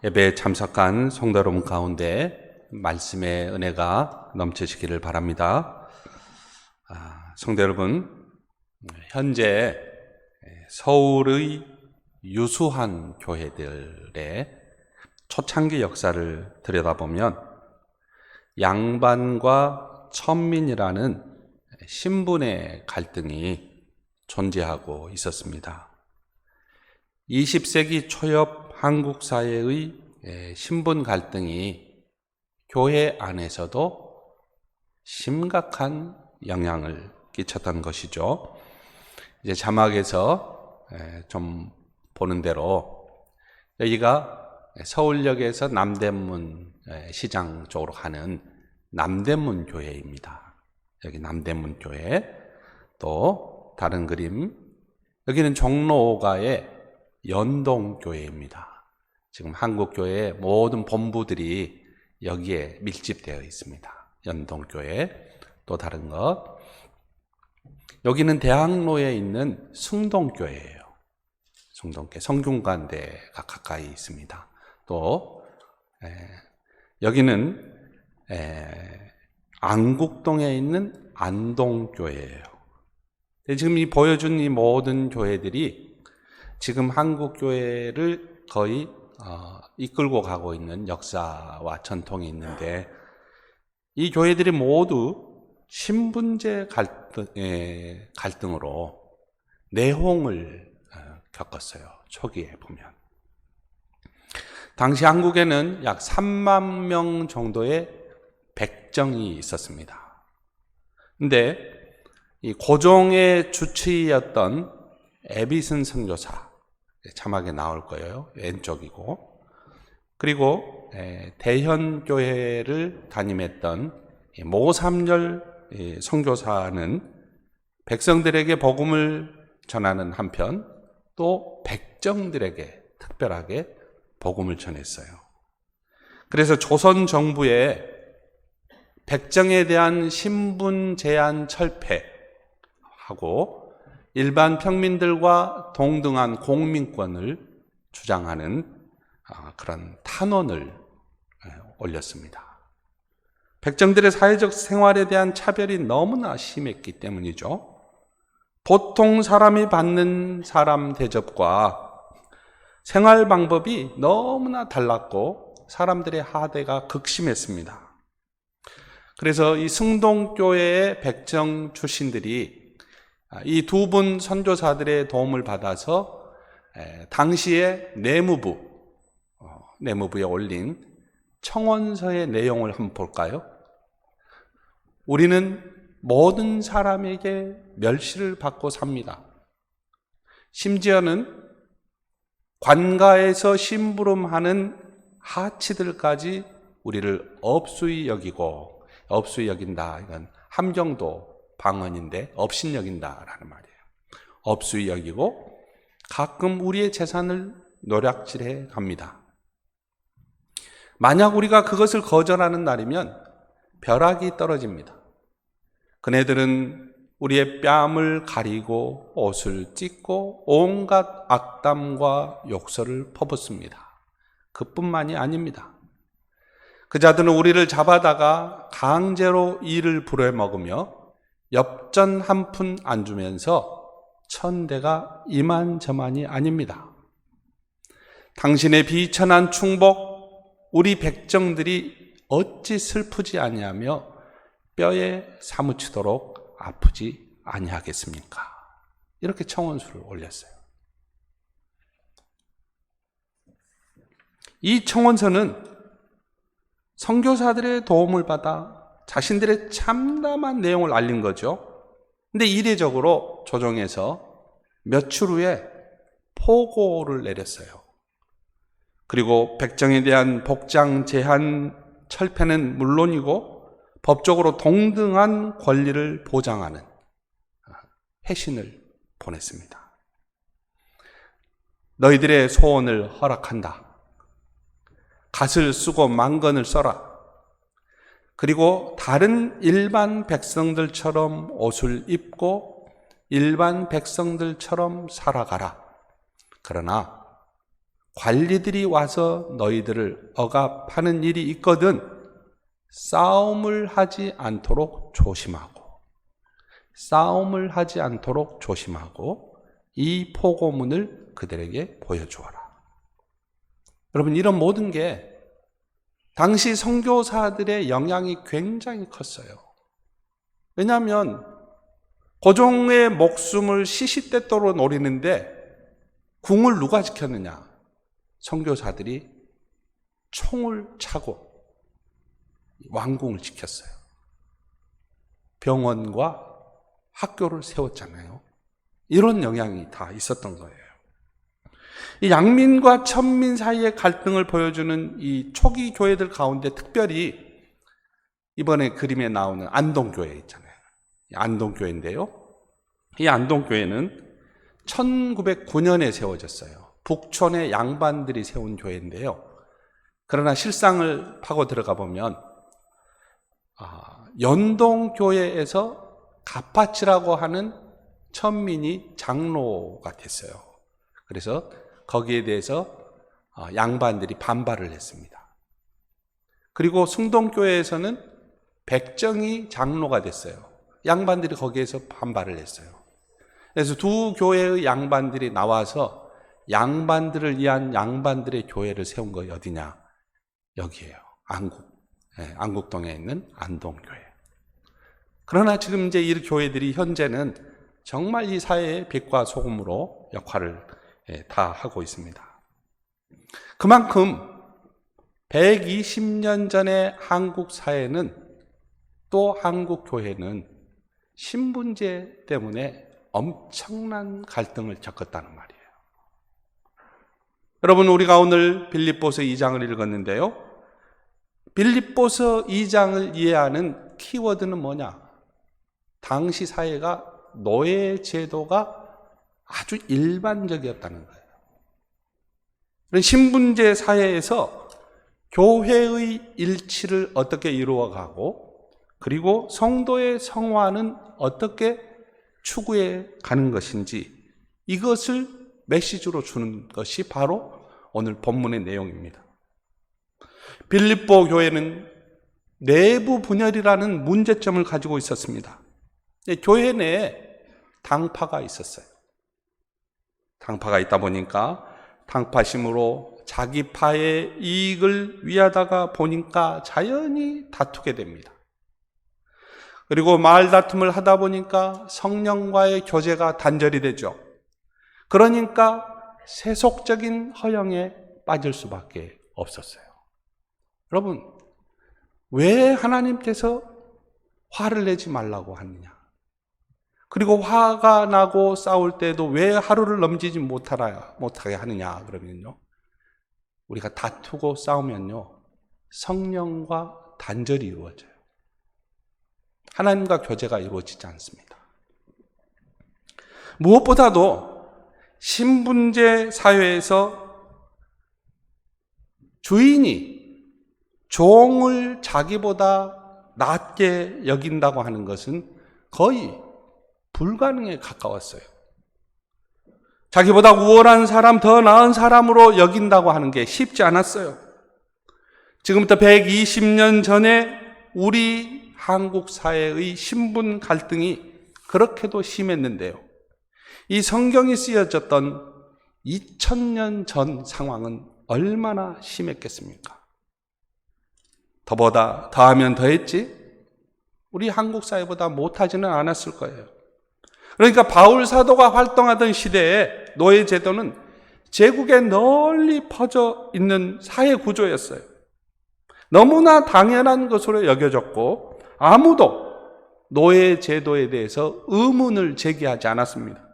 예배에 참석한 성도 여러분 가운데 말씀의 은혜가 넘치시기를 바랍니다. 성도 여러분, 현재 서울의 유수한 교회들의 초창기 역사를 들여다보면 양반과 천민이라는 신분의 갈등이 존재하고 있었습니다. 20세기 초엽 한국 사회의 신분 갈등이 교회 안에서도 심각한 영향을 끼쳤던 것이죠. 이제 자막에서 좀 보는 대로 여기가 서울역에서 남대문 시장 쪽으로 가는 남대문 교회입니다. 여기 남대문 교회. 또 다른 그림, 여기는 종로 5가의 연동교회입니다. 지금 한국교회의 모든 본부들이 여기에 밀집되어 있습니다. 연동교회. 또 다른 것, 여기는 대학로에 있는 승동교회예요. 승동교회, 성균관대가 가까이 있습니다. 또 여기는 안국동에 있는 안동교회예요. 지금 이 보여준 이 모든 교회들이 지금 한국교회를 거의 이끌고 가고 있는 역사와 전통이 있는데, 이 교회들이 모두 신분제 갈등으로 내홍을 겪었어요. 초기에 보면. 당시 한국에는 약 3만 명 정도의 백정이 있었습니다. 근데 이 고종의 주치의였던 에비슨 선교사, 자막에 나올 거예요. 왼쪽이고. 그리고 대현교회를 담임했던 모삼열 선교사는 백성들에게 복음을 전하는 한편 또 백정들에게 특별하게 복음을 전했어요. 그래서 조선 정부의 백정에 대한 신분 제한 철폐하고 일반 평민들과 동등한 공민권을 주장하는 그런 탄원을 올렸습니다. 백정들의 사회적 생활에 대한 차별이 너무나 심했기 때문이죠. 보통 사람이 받는 사람 대접과 생활 방법이 너무나 달랐고 사람들의 하대가 극심했습니다. 그래서 이 승동교회의 백정 출신들이 이 두 분 선교사들의 도움을 받아서 당시에 내무부에 올린 청원서의 내용을 한번 볼까요? 우리는 모든 사람에게 멸시를 받고 삽니다. 심지어는 관가에서 심부름하는 하치들까지 우리를 업수히 여기고, 업수히 여긴다, 이건 함경도 방언인데 업신 여긴다라는 말이에요. 업수히 여기고 가끔 우리의 재산을 노략질해 갑니다. 만약 우리가 그것을 거절하는 날이면 벼락이 떨어집니다. 그네들은 우리의 뺨을 가리고 옷을 찢고 온갖 악담과 욕설을 퍼붓습니다. 그뿐만이 아닙니다. 그 자들은 우리를 잡아다가 강제로 이를 부려먹으며 엽전 한 푼 안 주면서 천대가 이만저만이 아닙니다. 당신의 비천한 충복, 우리 백정들이 어찌 슬프지 아니하며 뼈에 사무치도록 아프지 아니하겠습니까? 이렇게 청원서를 올렸어요. 이 청원서는 선교사들의 도움을 받아 자신들의 참담한 내용을 알린 거죠. 근데 이례적으로 조정에서 며칠 후에 포고를 내렸어요. 그리고 백정에 대한 복장 제한 철폐는 물론이고 법적으로 동등한 권리를 보장하는 회신을 보냈습니다. 너희들의 소원을 허락한다. 갓을 쓰고 망건을 써라. 그리고 다른 일반 백성들처럼 옷을 입고 일반 백성들처럼 살아가라. 그러나 관리들이 와서 너희들을 억압하는 일이 있거든 싸움을 하지 않도록 조심하고 이 포고문을 그들에게 보여주어라. 여러분, 이런 모든 게 당시 선교사들의 영향이 굉장히 컸어요. 왜냐하면 고종의 목숨을 시시때때로 노리는데 궁을 누가 지켰느냐? 선교사들이 총을 차고 왕궁을 지켰어요. 병원과 학교를 세웠잖아요. 이런 영향이 다 있었던 거예요. 이 양민과 천민 사이의 갈등을 보여주는 이 초기 교회들 가운데 특별히 이번에 그림에 나오는 안동교회 있잖아요. 안동교회인데요. 이 안동교회는 1909년에 세워졌어요. 북촌의 양반들이 세운 교회인데요. 그러나 실상을 파고 들어가 보면 연동교회에서 가파치라고 하는 천민이 장로가 됐어요. 그래서 거기에 대해서 양반들이 반발을 했습니다. 그리고 승동교회에서는 백정이 장로가 됐어요. 양반들이 거기에서 반발을 했어요. 그래서 두 교회의 양반들이 나와서 양반들을 위한 양반들의 교회를 세운 거 어디냐? 여기에요. 안국동에 있는 안동교회. 그러나 지금 이제 이 교회들이 현재는 정말 이 사회의 빛과 소금으로 역할을 다 하고 있습니다. 그만큼 120년 전의 한국 사회는 또 한국 교회는 신분제 때문에 엄청난 갈등을 겪었다는 말이에요. 여러분, 우리가 오늘 빌립보서 2장을 읽었는데요. 빌립보서 2장을 이해하는 키워드는 뭐냐? 당시 사회가 노예 제도가 아주 일반적이었다는 거예요. 신분제 사회에서 교회의 일치를 어떻게 이루어가고 그리고 성도의 성화는 어떻게 추구해 가는 것인지 이것을 메시지로 주는 것이 바로 오늘 본문의 내용입니다. 빌립보 교회는 내부 분열이라는 문제점을 가지고 있었습니다. 교회 내에 당파가 있었어요. 당파가 있다 보니까 당파심으로 자기 파의 이익을 위하다가 보니까 자연히 다투게 됩니다. 그리고 말다툼을 하다 보니까 성령과의 교제가 단절이 되죠. 그러니까 세속적인 허영에 빠질 수밖에 없었어요. 여러분, 왜 하나님께서 화를 내지 말라고 하느냐? 그리고 화가 나고 싸울 때도 왜 하루를 넘기지 못하게 하느냐? 그러면요, 우리가 다투고 싸우면요, 성령과 단절이 이루어져요. 하나님과 교제가 이루어지지 않습니다. 무엇보다도 신분제 사회에서 주인이 종을 자기보다 낮게 여긴다고 하는 것은 거의 불가능에 가까웠어요. 자기보다 우월한 사람, 더 나은 사람으로 여긴다고 하는 게 쉽지 않았어요. 지금부터 120년 전에 우리 한국 사회의 신분 갈등이 그렇게도 심했는데요. 이 성경이 쓰여졌던 2000년 전 상황은 얼마나 심했겠습니까? 더하면 더했지 우리 한국 사회보다 못하지는 않았을 거예요. 그러니까 바울 사도가 활동하던 시대에 노예 제도는 제국에 널리 퍼져 있는 사회 구조였어요. 너무나 당연한 것으로 여겨졌고 아무도 노예 제도에 대해서 의문을 제기하지 않았습니다.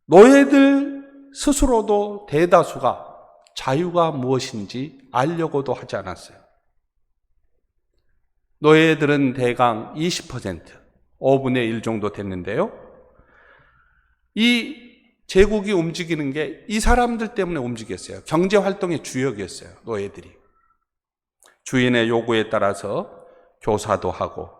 노예들 스스로도 대다수가 자유가 무엇인지 알려고도 하지 않았어요. 노예들은 대강 20%, 5분의 1 정도 됐는데요. 이 제국이 움직이는 게 이 사람들 때문에 움직였어요. 경제활동의 주역이었어요, 노예들이. 주인의 요구에 따라서 교사도 하고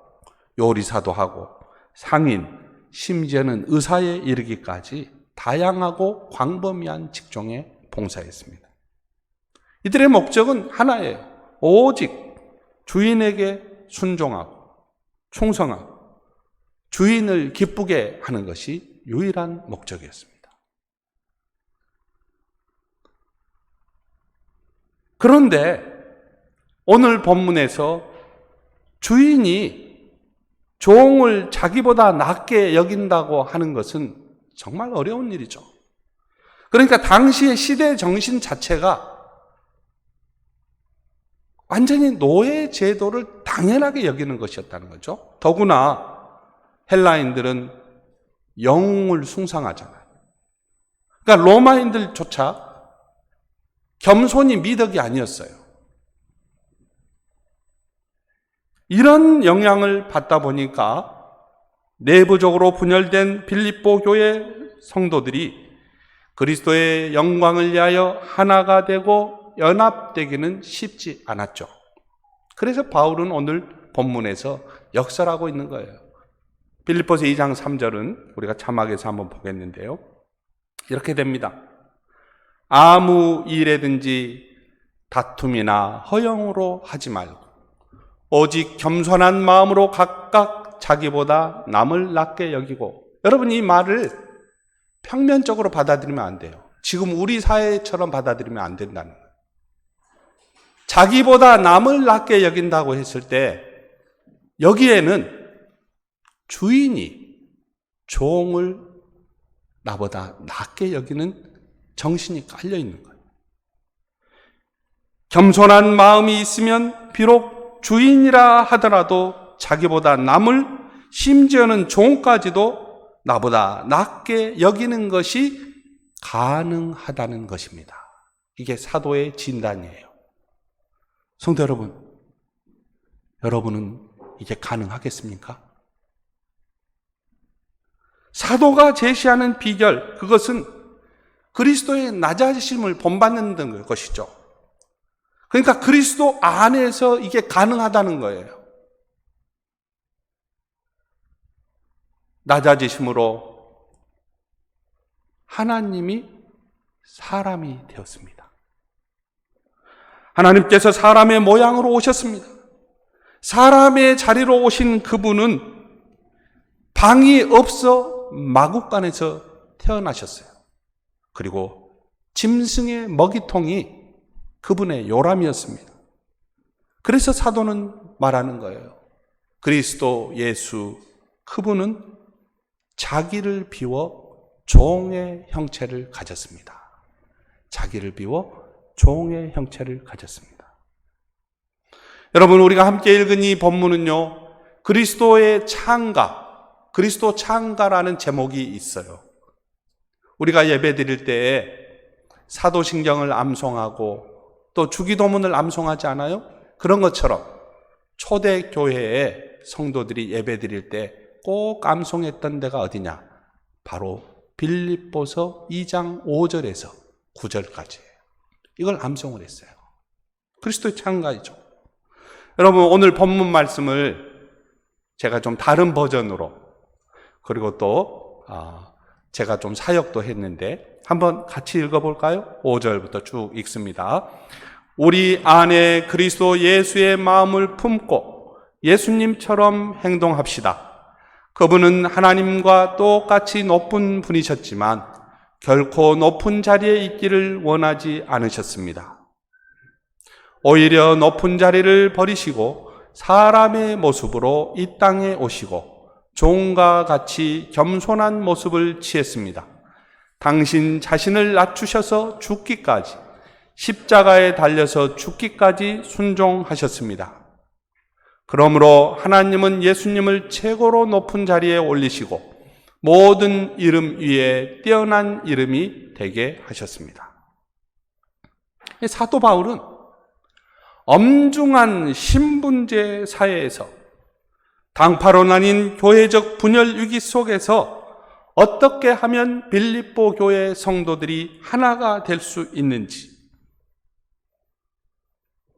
요리사도 하고 상인, 심지어는 의사에 이르기까지 다양하고 광범위한 직종에 봉사했습니다. 이들의 목적은 하나예요. 오직 주인에게 순종하고 충성하고 주인을 기쁘게 하는 것이 유일한 목적이었습니다. 그런데 오늘 본문에서 주인이 종을 자기보다 낮게 여긴다고 하는 것은 정말 어려운 일이죠. 그러니까 당시의 시대 정신 자체가 완전히 노예 제도를 당연하게 여기는 것이었다는 거죠. 더구나 헬라인들은 영웅을 숭상하잖아요. 그러니까 로마인들조차 겸손이 미덕이 아니었어요. 이런 영향을 받다 보니까 내부적으로 분열된 빌립보 교회 성도들이 그리스도의 영광을 위하여 하나가 되고 연합되기는 쉽지 않았죠. 그래서 바울은 오늘 본문에서 역설하고 있는 거예요. 빌립보서 2장 3절은 우리가 자막에서 한번 보겠는데요. 이렇게 됩니다. 아무 일에든지 다툼이나 허영으로 하지 말고 오직 겸손한 마음으로 각각 자기보다 남을 낮게 여기고. 여러분, 이 말을 평면적으로 받아들이면 안 돼요. 지금 우리 사회처럼 받아들이면 안 된다는 거예요. 자기보다 남을 낮게 여긴다고 했을 때 여기에는 주인이 종을 나보다 낮게 여기는 정신이 깔려 있는 거예요. 겸손한 마음이 있으면 비록 주인이라 하더라도 자기보다 남을, 심지어는 종까지도 나보다 낮게 여기는 것이 가능하다는 것입니다. 이게 사도의 진단이에요. 성도 여러분, 여러분은 이게 가능하겠습니까? 사도가 제시하는 비결, 그것은 그리스도의 낮아지심을 본받는 것이죠. 그러니까 그리스도 안에서 이게 가능하다는 거예요. 낮아지심으로 하나님이 사람이 되었습니다. 하나님께서 사람의 모양으로 오셨습니다. 사람의 자리로 오신 그분은 방이 없어 마구간에서 태어나셨어요. 그리고 짐승의 먹이통이 그분의 요람이었습니다. 그래서 사도는 말하는 거예요. 그리스도 예수, 그분은 자기를 비워 종의 형체를 가졌습니다. 자기를 비워 종의 형체를 가졌습니다. 여러분, 우리가 함께 읽은 이 본문은요, 그리스도의 창가, 그리스도 창가라는 제목이 있어요. 우리가 예배 드릴 때에 사도신경을 암송하고 또 주기도문을 암송하지 않아요? 그런 것처럼 초대교회의 성도들이 예배 드릴 때 꼭 암송했던 데가 어디냐? 바로 빌립보서 2장 5절에서 9절까지예요. 이걸 암송을 했어요. 그리스도의 창가이죠. 여러분, 오늘 본문 말씀을 제가 좀 다른 버전으로, 그리고 또 제가 좀 사역도 했는데 한번 같이 읽어볼까요? 5절부터 쭉 읽습니다. 우리 안에 그리스도 예수의 마음을 품고 예수님처럼 행동합시다. 그분은 하나님과 똑같이 높은 분이셨지만 결코 높은 자리에 있기를 원하지 않으셨습니다. 오히려 높은 자리를 버리시고 사람의 모습으로 이 땅에 오시고 종과 같이 겸손한 모습을 취했습니다. 당신 자신을 낮추셔서 죽기까지, 십자가에 달려서 죽기까지 순종하셨습니다. 그러므로 하나님은 예수님을 최고로 높은 자리에 올리시고 모든 이름 위에 뛰어난 이름이 되게 하셨습니다. 사도 바울은 엄중한 신분제 사회에서 당파로 나뉜 교회적 분열 위기 속에서 어떻게 하면 빌립보 교회 성도들이 하나가 될 수 있는지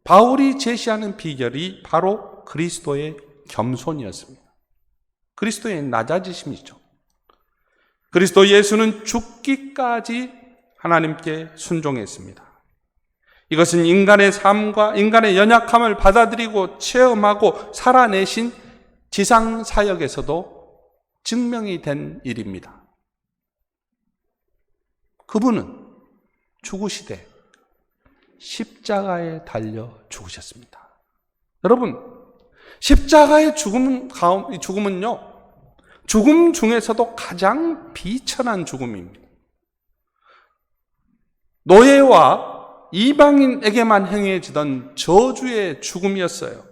바울이 제시하는 비결이 바로 그리스도의 겸손이었습니다. 그리스도의 낮아지심이죠. 그리스도 예수는 죽기까지 하나님께 순종했습니다. 이것은 인간의 삶과 인간의 연약함을 받아들이고 체험하고 살아내신 지상 사역에서도 증명이 된 일입니다. 그분은 죽으시되 십자가에 달려 죽으셨습니다. 여러분, 십자가의 죽음은요, 죽음 중에서도 가장 비천한 죽음입니다. 노예와 이방인에게만 행해지던 저주의 죽음이었어요.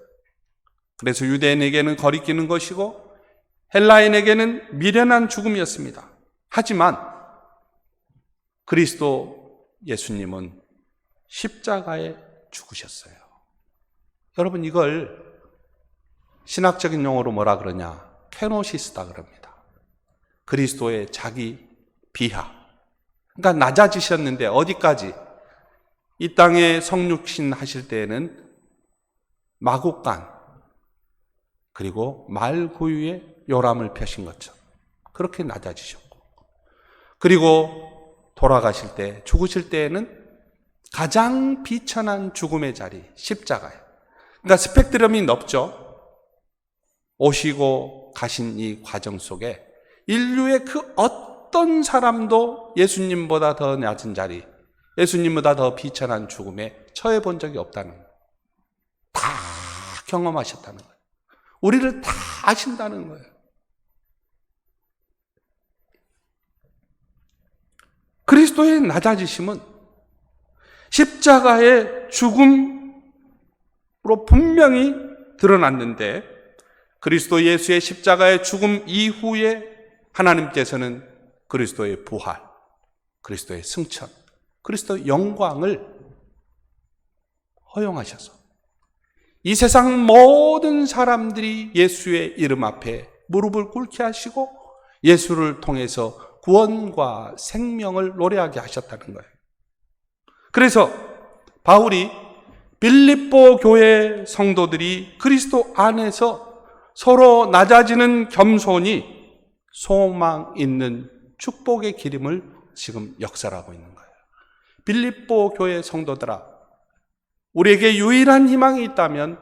그래서 유대인에게는 거리끼는 것이고 헬라인에게는 미련한 죽음이었습니다. 하지만 그리스도 예수님은 십자가에 죽으셨어요. 여러분, 이걸 신학적인 용어로 뭐라 그러냐? 케노시스다 그럽니다. 그리스도의 자기 비하. 그러니까 낮아지셨는데 어디까지? 이 땅에 성육신 하실 때에는 마국간 그리고 말구유에 요람을 펴신 것처럼 그렇게 낮아지셨고, 그리고 돌아가실 때, 죽으실 때에는 가장 비천한 죽음의 자리, 십자가에. 그러니까 스펙트럼이 넓죠. 오시고 가신 이 과정 속에 인류의 그 어떤 사람도 예수님보다 더 낮은 자리, 예수님보다 더 비천한 죽음에 처해 본 적이 없다는 거예요. 다 경험하셨다는 거예요. 우리를 다 아신다는 거예요. 그리스도의 낮아지심은 십자가의 죽음으로 분명히 드러났는데, 그리스도 예수의 십자가의 죽음 이후에 하나님께서는 그리스도의 부활, 그리스도의 승천, 그리스도의 영광을 허용하셔서 이 세상 모든 사람들이 예수의 이름 앞에 무릎을 꿇게 하시고 예수를 통해서 구원과 생명을 노래하게 하셨다는 거예요. 그래서 바울이 빌립보 교회 성도들이 그리스도 안에서 서로 낮아지는 겸손이 소망 있는 축복의 기름을 지금 역사하고 있는 거예요. 빌립보 교회 성도들아, 우리에게 유일한 희망이 있다면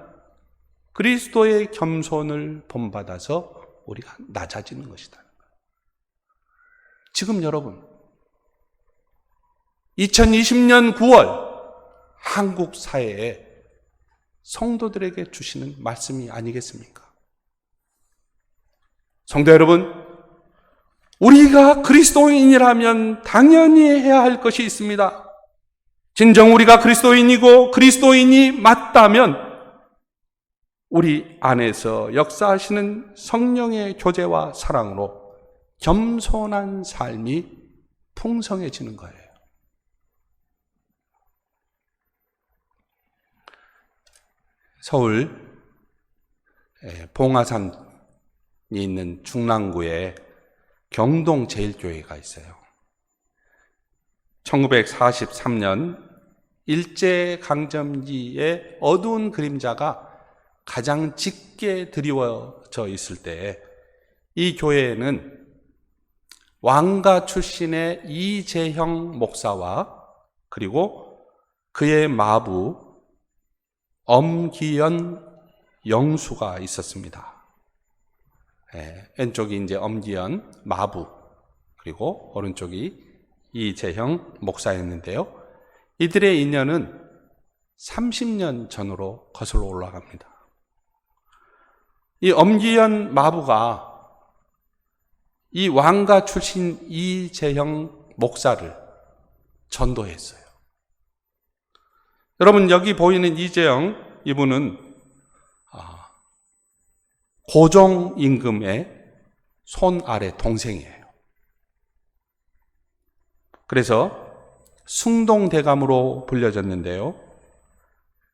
그리스도의 겸손을 본받아서 우리가 낮아지는 것이다. 지금 여러분, 2020년 9월 한국 사회에 성도들에게 주시는 말씀이 아니겠습니까? 성도 여러분, 우리가 그리스도인이라면 당연히 해야 할 것이 있습니다. 진정 우리가 그리스도인이고 그리스도인이 맞다면 우리 안에서 역사하시는 성령의 교제와 사랑으로 겸손한 삶이 풍성해지는 거예요. 서울 봉화산이 있는 중랑구에 경동제일교회가 있어요. 1943년 일제강점기의 어두운 그림자가 가장 짙게 드리워져 있을 때 이 교회에는 왕가 출신의 이재형 목사와 그리고 그의 마부 엄기연 영수가 있었습니다. 왼쪽이 이제 엄기연 마부, 그리고 오른쪽이 이재형 목사였는데요. 이들의 인연은 30년 전으로 거슬러 올라갑니다. 이 엄기연 마부가 이 왕가 출신 이재형 목사를 전도했어요. 여러분, 여기 보이는 이재형, 이분은 고종 임금의 손 아래 동생이에요. 그래서 숭동대감으로 불려졌는데요.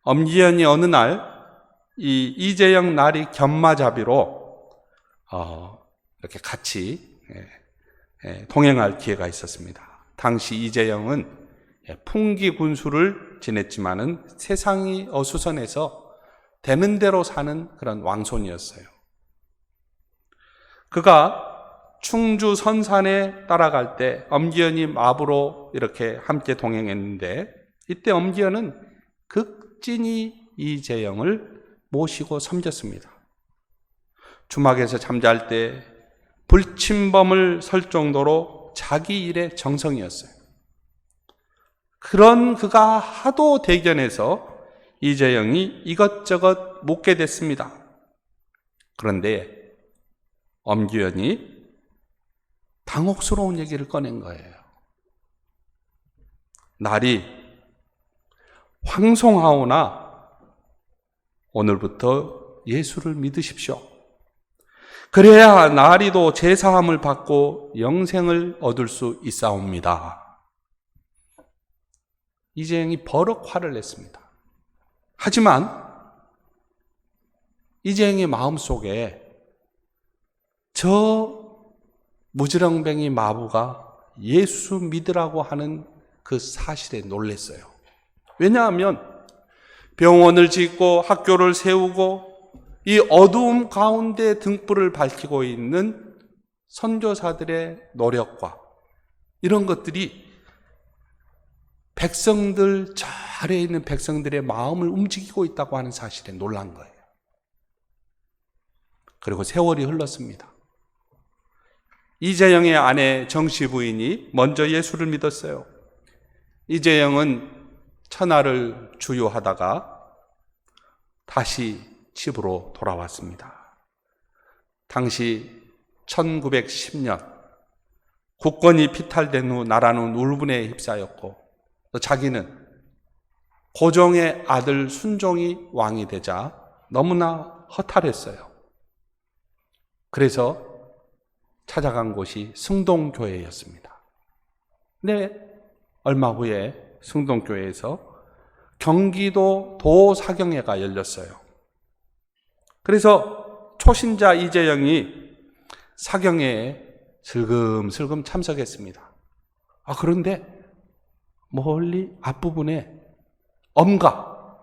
엄기연이 어느 날 이 이재형 날이 견마자비로 이렇게 같이 동행할 기회가 있었습니다. 당시 이재형은 풍기 군수를 지냈지만은 세상이 어수선해서 되는 대로 사는 그런 왕손이었어요. 그가 충주 선산에 따라갈 때 엄기현이 마부로 이렇게 함께 동행했는데, 이때 엄기현은 극진히 이재영을 모시고 섬겼습니다. 주막에서 잠잘 때 불침범을 설 정도로 자기 일에 정성이었어요. 그런 그가 하도 대견해서 이재영이 이것저것 묻게 됐습니다. 그런데 엄기현이 당혹스러운 얘기를 꺼낸 거예요. 날이 황송하오나 오늘부터 예수를 믿으십시오. 그래야 나리도 제사함을 받고 영생을 얻을 수 있사옵니다. 이재영이 버럭 화를 냈습니다. 하지만 이재영의 마음속에 저 무지렁뱅이 마부가 예수 믿으라고 하는 그 사실에 놀랐어요. 왜냐하면 병원을 짓고 학교를 세우고 이 어두움 가운데 등불을 밝히고 있는 선교사들의 노력과 이런 것들이 백성들, 저 아래에 있는 백성들의 마음을 움직이고 있다고 하는 사실에 놀란 거예요. 그리고 세월이 흘렀습니다. 이재영의 아내 정씨 부인이 먼저 예수를 믿었어요. 이재영은 천하를 주유하다가 다시 집으로 돌아왔습니다. 당시 1910년 국권이 피탈된 후 나라는 울분에 휩싸였고 또 자기는 고종의 아들 순종이 왕이 되자 너무나 허탈했어요. 그래서 찾아간 곳이 승동교회였습니다. 근데 얼마 후에 승동교회에서 경기도 도사경회가 열렸어요. 그래서 초신자 이재영이 사경회에 슬금슬금 참석했습니다. 그런데 멀리 앞부분에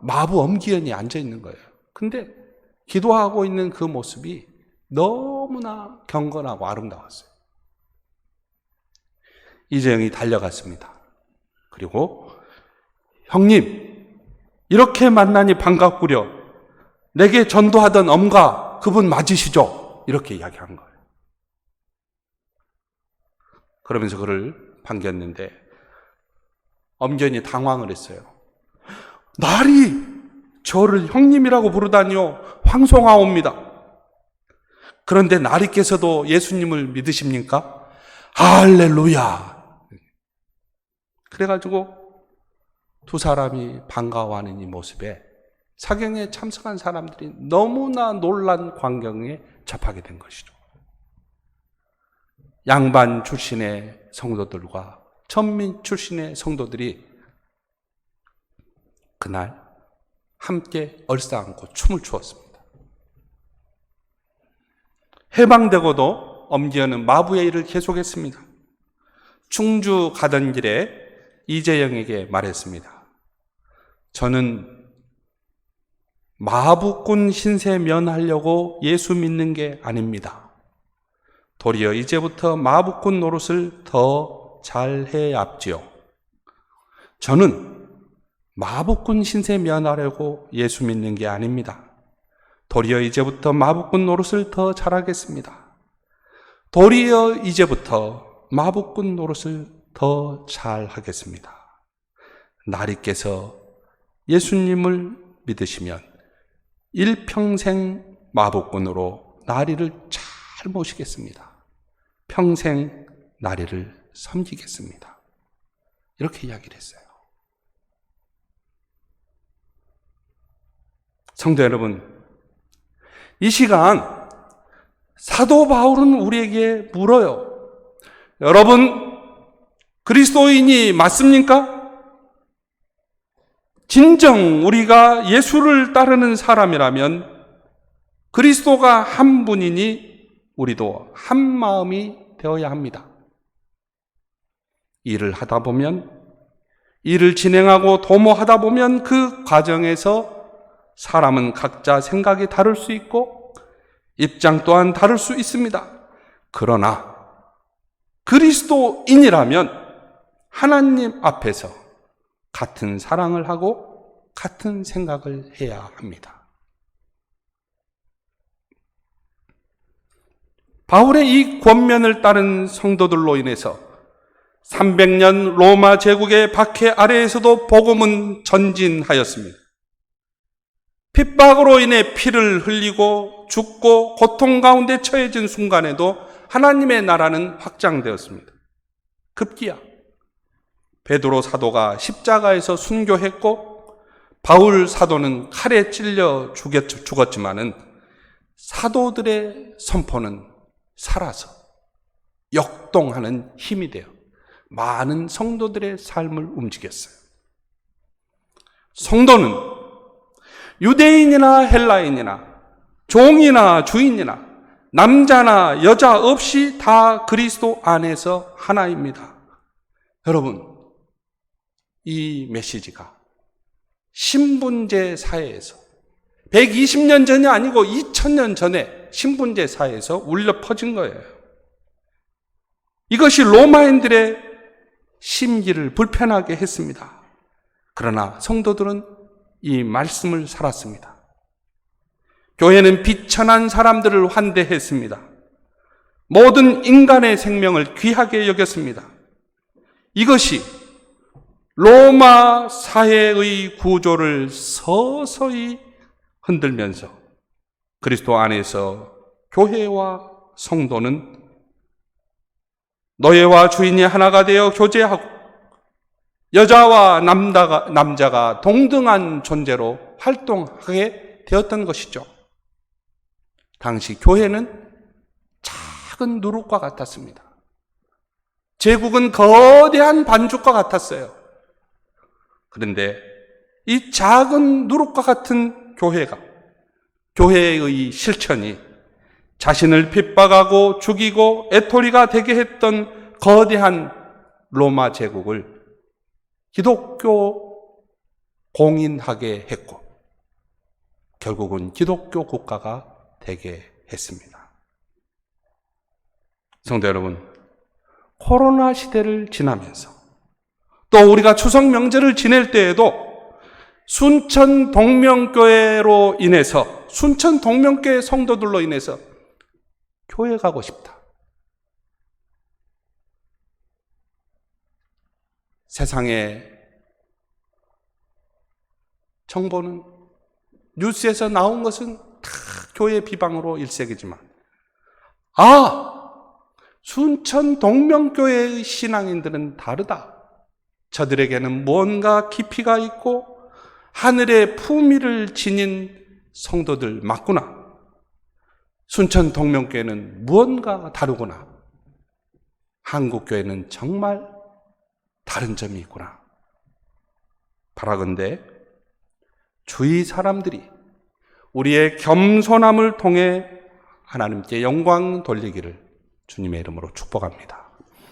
마부 엄기현이 앉아 있는 거예요. 근데 기도하고 있는 그 모습이 너무나 경건하고 아름다웠어요. 이재영이 달려갔습니다. 그리고 형님, 이렇게 만나니 반갑구려. 내게 전도하던 엄가 그분 맞으시죠? 이렇게 이야기한 거예요. 그러면서 그를 반겼는데 엄견이 당황을 했어요. 날이 저를 형님이라고 부르다니요. 황송하옵니다. 그런데 나리께서도 예수님을 믿으십니까? 할렐루야. 그래가지고 두 사람이 반가워하는 이 모습에 사경에 참석한 사람들이 너무나 놀란 광경에 접하게 된 것이죠. 양반 출신의 성도들과 천민 출신의 성도들이 그날 함께 얼싸안고 춤을 추었습니다. 해방되고도 엄기현은 마부의 일을 계속했습니다. 충주 가던 길에 이재영에게 말했습니다. 저는 마부꾼 신세 면하려고 예수 믿는 게 아닙니다. 도리어 이제부터 마부꾼 노릇을 더 잘해야 합지요. 저는 마부꾼 신세 면하려고 예수 믿는 게 아닙니다. 도리어 이제부터 마부꾼 노릇을 더 잘하겠습니다. 도리어 이제부터 마부꾼 노릇을 더 잘하겠습니다. 나리께서 예수님을 믿으시면 일평생 마부꾼으로 나리를 잘 모시겠습니다. 평생 나리를 섬기겠습니다. 이렇게 이야기를 했어요. 성도 여러분, 이 시간 사도 바울은 우리에게 물어요. 여러분, 그리스도인이 맞습니까? 진정 우리가 예수를 따르는 사람이라면 그리스도가 한 분이니 우리도 한 마음이 되어야 합니다. 일을 하다 보면, 일을 진행하고 도모하다 보면 그 과정에서 사람은 각자 생각이 다를 수 있고 입장 또한 다를 수 있습니다. 그러나 그리스도인이라면 하나님 앞에서 같은 사랑을 하고 같은 생각을 해야 합니다. 바울의 이 권면을 따른 성도들로 인해서 300년 로마 제국의 박해 아래에서도 복음은 전진하였습니다. 핍박으로 인해 피를 흘리고 죽고 고통 가운데 처해진 순간에도 하나님의 나라는 확장되었습니다. 급기야 베드로 사도가 십자가에서 순교했고 바울 사도는 칼에 찔려 죽었지만은 사도들의 선포는 살아서 역동하는 힘이 되어 많은 성도들의 삶을 움직였어요. 성도는 유대인이나 헬라인이나 종이나 주인이나 남자나 여자 없이 다 그리스도 안에서 하나입니다. 여러분, 이 메시지가 신분제 사회에서 120년 전이 아니고 2000년 전에 신분제 사회에서 울려 퍼진 거예요. 이것이 로마인들의 심기를 불편하게 했습니다. 그러나 성도들은 이 말씀을 살았습니다. 교회는 비천한 사람들을 환대했습니다. 모든 인간의 생명을 귀하게 여겼습니다. 이것이 로마 사회의 구조를 서서히 흔들면서 그리스도 안에서 교회와 성도는 노예와 주인이 하나가 되어 교제하고 여자와 남자가 동등한 존재로 활동하게 되었던 것이죠. 당시 교회는 작은 누룩과 같았습니다. 제국은 거대한 반죽과 같았어요. 그런데 이 작은 누룩과 같은 교회의 실천이 자신을 핍박하고 죽이고 애토리가 되게 했던 거대한 로마 제국을 기독교 공인하게 했고 결국은 기독교 국가가 되게 했습니다. 성도 여러분, 코로나 시대를 지나면서 또 우리가 추석 명절을 지낼 때에도 순천 동명교회로 인해서 순천 동명교회 성도들로 인해서 교회 가고 싶다. 세상의 정보는 뉴스에서 나온 것은 다 교회 비방으로 일색이지만 순천 동명교회의 신앙인들은 다르다. 저들에게는 뭔가 깊이가 있고 하늘의 품위를 지닌 성도들 맞구나. 순천 동명교회는 무언가 다르구나. 한국교회는 정말 다른 점이 있구나. 바라건대 주위 사람들이 우리의 겸손함을 통해 하나님께 영광 돌리기를 주님의 이름으로 축복합니다.